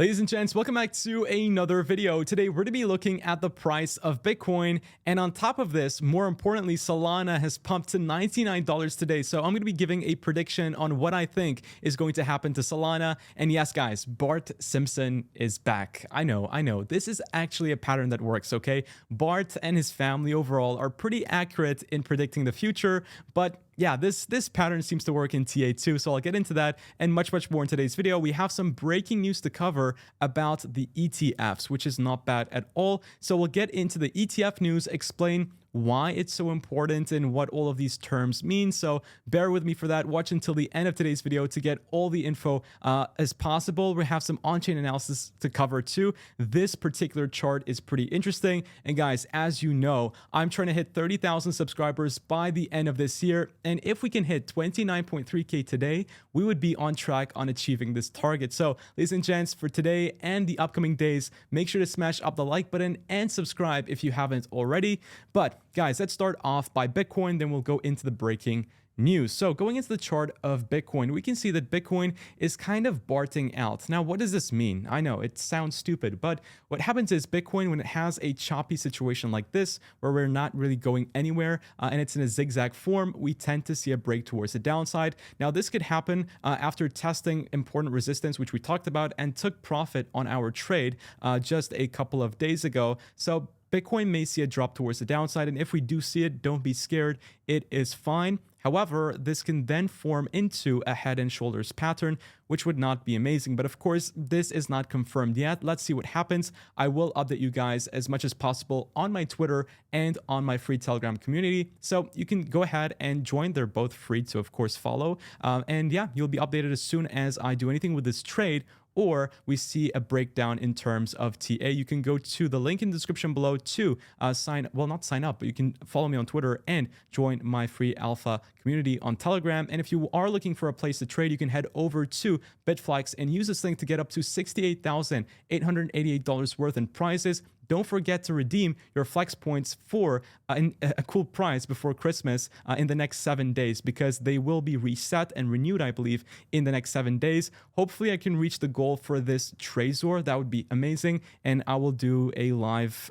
Ladies and gents, welcome back to another video. Today, we're going to be looking at the price of Bitcoin. And on top of this, more importantly, Solana has pumped to $99 today. So I'm going to be giving a prediction on what I think is going to happen to Solana. And yes, guys, Bart Simpson is back. I know. This is actually a pattern that works, okay? Bart and his family overall are pretty accurate in predicting the future, but yeah, this pattern seems to work in TA too, so I'll get into that and much more in today's video. We have some breaking news to cover about the ETFs, which is not bad at all. So we'll get into the ETF news, explain why it's so important and what all of these terms mean. So bear with me for that. Watch until the end of today's video to get all the info as possible. We have some on-chain analysis to cover too. This particular chart is pretty interesting. And guys, as you know, I'm trying to hit 30,000 subscribers by the end of this year. And if we can hit 29.3K today, we would be on track on achieving this target. So ladies and gents, for today and the upcoming days, make sure to smash up the like button and subscribe if you haven't already. But guys, let's start off by Bitcoin, then we'll go into the breaking news. So going into the chart of Bitcoin, we can see that Bitcoin is kind of barting out. Now, what does this mean? I know it sounds stupid, but what happens is Bitcoin, when it has a choppy situation like this, where we're not really going anywhere and it's in a zigzag form, we tend to see a break towards the downside. Now, this could happen after testing important resistance, which we talked about, and took profit on our trade just a couple of days ago. So Bitcoin may see a drop towards the downside, and if we do see it, don't be scared. It is fine. However, this can then form into a head and shoulders pattern, which would not be amazing. But of course, this is not confirmed yet. Let's see what happens. I will update you guys as much as possible on my Twitter and on my free Telegram community. So you can go ahead and join. They're both free to, of course, follow. And yeah, you'll be updated as soon as I do anything with this trade, or we see a breakdown in terms of TA. You can go to the link in the description below to not sign up, but you can follow me on Twitter and join my free alpha community on Telegram. And if you are looking for a place to trade, you can head over to Bitflex and use this link to get up to $68,888 worth in prizes. Don't forget to redeem your flex points for a cool prize before Christmas in the next 7 days, because they will be reset and renewed, I believe, in the next 7 days. Hopefully, I can reach the goal for this Trezor. That would be amazing. And I will do a live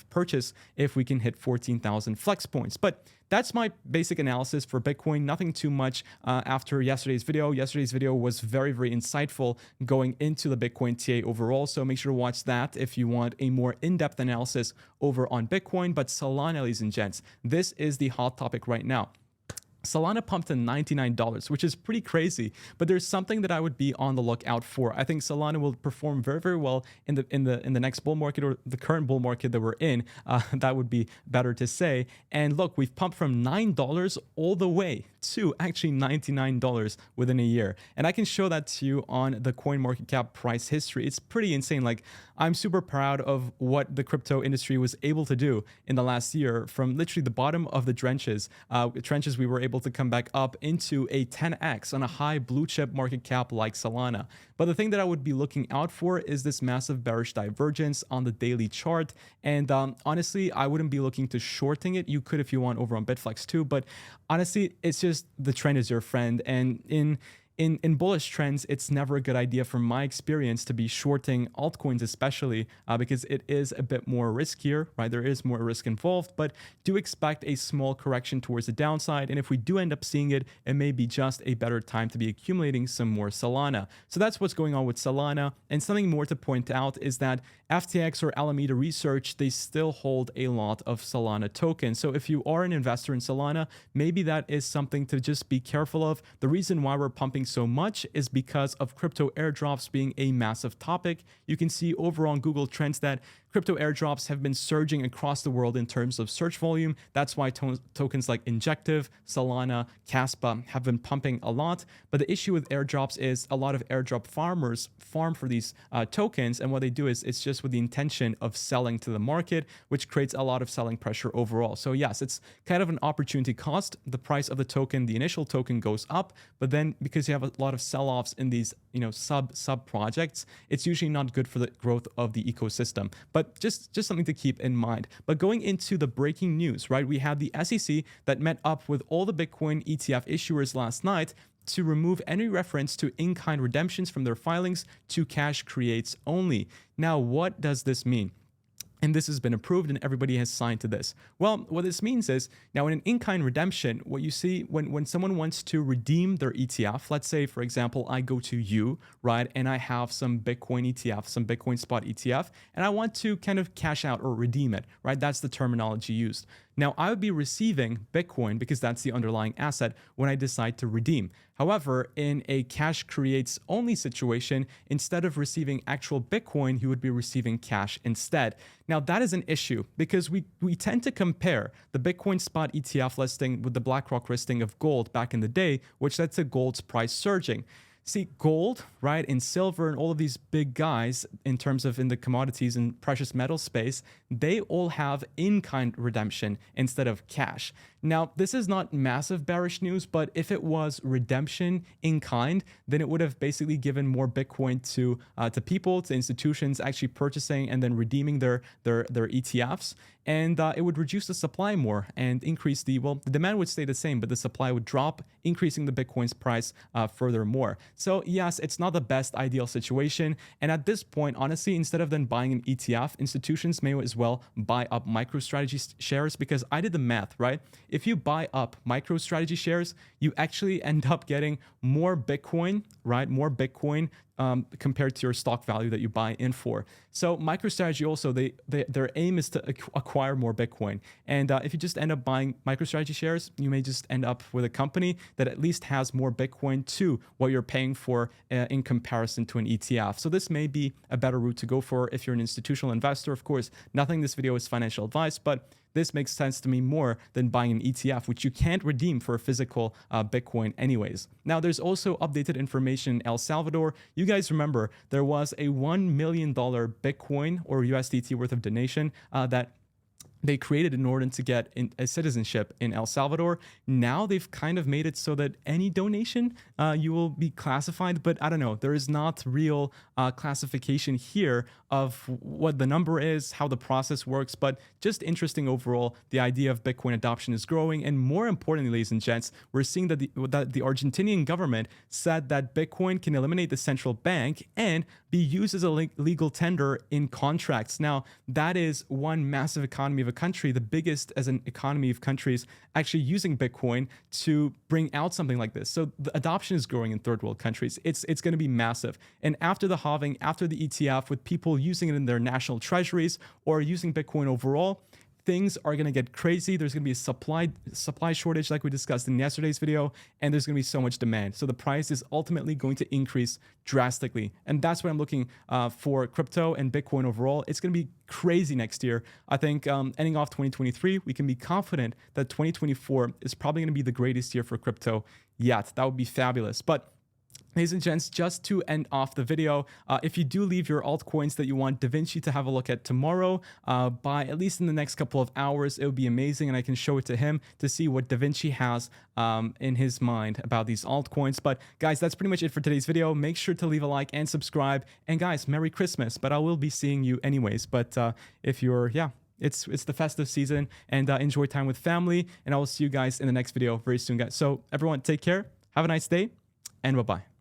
purchase if we can hit 14,000 flex points. But that's my basic analysis for Bitcoin. Nothing too much after yesterday's video. Yesterday's video was very insightful going into the Bitcoin TA overall. So make sure to watch that if you want a more in-depth analysis over on Bitcoin. But Solana, ladies and gents, this is the hot topic right now. Solana pumped to $99, which is pretty crazy, but there's something that I would be on the lookout for. I think Solana will perform very well in the next bull market, or the current bull market that we're in. That would be better to say. And look, we've pumped from $9 all the way to actually $99 within a year. And I can show that to you on the CoinMarketCap price history. It's pretty insane. Like, I'm super proud of what the crypto industry was able to do in the last year, from literally the bottom of the trenches we were able to come back up into a 10x on a high blue chip market cap like Solana. But the thing that I would be looking out for is this massive bearish divergence on the daily chart. And honestly, I wouldn't be looking to shorting it. You could if you want over on Bitflex too, but honestly, it's just the trend is your friend. And in bullish trends, it's never a good idea from my experience to be shorting altcoins, especially because it is a bit more riskier, right? There is more risk involved, but do expect a small correction towards the downside. And if we do end up seeing it, it may be just a better time to be accumulating some more Solana. So that's what's going on with Solana. And something more to point out is that FTX or Alameda Research, they still hold a lot of Solana tokens. So if you are an investor in Solana, maybe that is something to just be careful of. The reason why we're pumping so much is because of crypto airdrops being a massive topic. You can see over on Google Trends that crypto airdrops have been surging across the world in terms of search volume. That's why tokens like Injective, Solana, Caspa have been pumping a lot. But the issue with airdrops is a lot of airdrop farmers farm for these tokens. And what they do is it's just with the intention of selling to the market, which creates a lot of selling pressure overall. So yes, it's kind of an opportunity cost. The price of the token, the initial token goes up, but then because you have a lot of sell-offs in these, sub projects, it's usually not good for the growth of the ecosystem. But just something to keep in mind. But going into the breaking news, right? We had the SEC that met up with all the Bitcoin ETF issuers last night to remove any reference to in-kind redemptions from their filings to cash creates only. Now, what does this mean? And this has been approved and everybody has signed to this. Well, what this means is now in an in-kind redemption, what you see when someone wants to redeem their ETF, let's say, for example, I go to you, right, and I have some Bitcoin ETF, some Bitcoin spot ETF, and I want to kind of cash out or redeem it, right? That's the terminology used. Now, I would be receiving Bitcoin because that's the underlying asset when I decide to redeem. However, in a cash creates only situation, instead of receiving actual Bitcoin, you would be receiving cash instead. Now, that is an issue because we tend to compare the Bitcoin spot ETF listing with the BlackRock listing of gold back in the day, which led to gold's price surging. See, gold, right, and silver and all of these big guys in terms of in the commodities and precious metal space, they all have in-kind redemption instead of cash. Now, this is not massive bearish news, but if it was redemption in kind, then it would have basically given more Bitcoin to people, to institutions actually purchasing and then redeeming their ETFs. And it would reduce the supply more and increase the demand would stay the same, but the supply would drop, increasing the Bitcoin's price furthermore. So yes, it's not the best ideal situation. And at this point, honestly, instead of then buying an ETF, institutions may as well buy up MicroStrategy shares because I did the math, right? If you buy up MicroStrategy shares, you actually end up getting more Bitcoin, right? More Bitcoin compared to your stock value that you buy in for. So MicroStrategy also, their aim is to acquire more Bitcoin. And if you just end up buying MicroStrategy shares, you may just end up with a company that at least has more Bitcoin to what you're paying for in comparison to an ETF. So this may be a better route to go for if you're an institutional investor. Of course, nothing in this video is financial advice, but this makes sense to me more than buying an ETF, which you can't redeem for a physical Bitcoin anyways. Now, there's also updated information in El Salvador. You guys remember there was a $1 million Bitcoin or USDT worth of donation that they created in order to get a citizenship in El Salvador. Now they've kind of made it so that any donation you will be classified, but I don't know, there is not real classification here of what the number is, how the process works, but just interesting overall. The idea of Bitcoin adoption is growing, and more importantly, ladies and gents, we're seeing that the Argentinian government said that Bitcoin can eliminate the central bank and be used as a legal tender in contracts. Now, that is one massive economy of a country, the biggest as an economy of countries actually using Bitcoin to bring out something like this. So the adoption is growing in third world countries. It's going to be massive. And after the halving, after the ETF, with people using it in their national treasuries or using Bitcoin overall, things are going to get crazy. There's going to be a supply shortage like we discussed in yesterday's video, and there's going to be so much demand. So the price is ultimately going to increase drastically. And that's what I'm looking for crypto and Bitcoin overall. It's going to be crazy next year. I think ending off 2023, we can be confident that 2024 is probably going to be the greatest year for crypto yet. That would be fabulous. But ladies and gents, just to end off the video, if you do leave your altcoins that you want DaVinci to have a look at tomorrow, by at least in the next couple of hours, it would be amazing, and I can show it to him to see what DaVinci has in his mind about these altcoins. But guys, that's pretty much it for today's video. Make sure to leave a like and subscribe. And guys, Merry Christmas, but I will be seeing you anyways. But if you're, it's the festive season, and enjoy time with family, and I will see you guys in the next video very soon, guys. So everyone, take care, have a nice day, and bye-bye.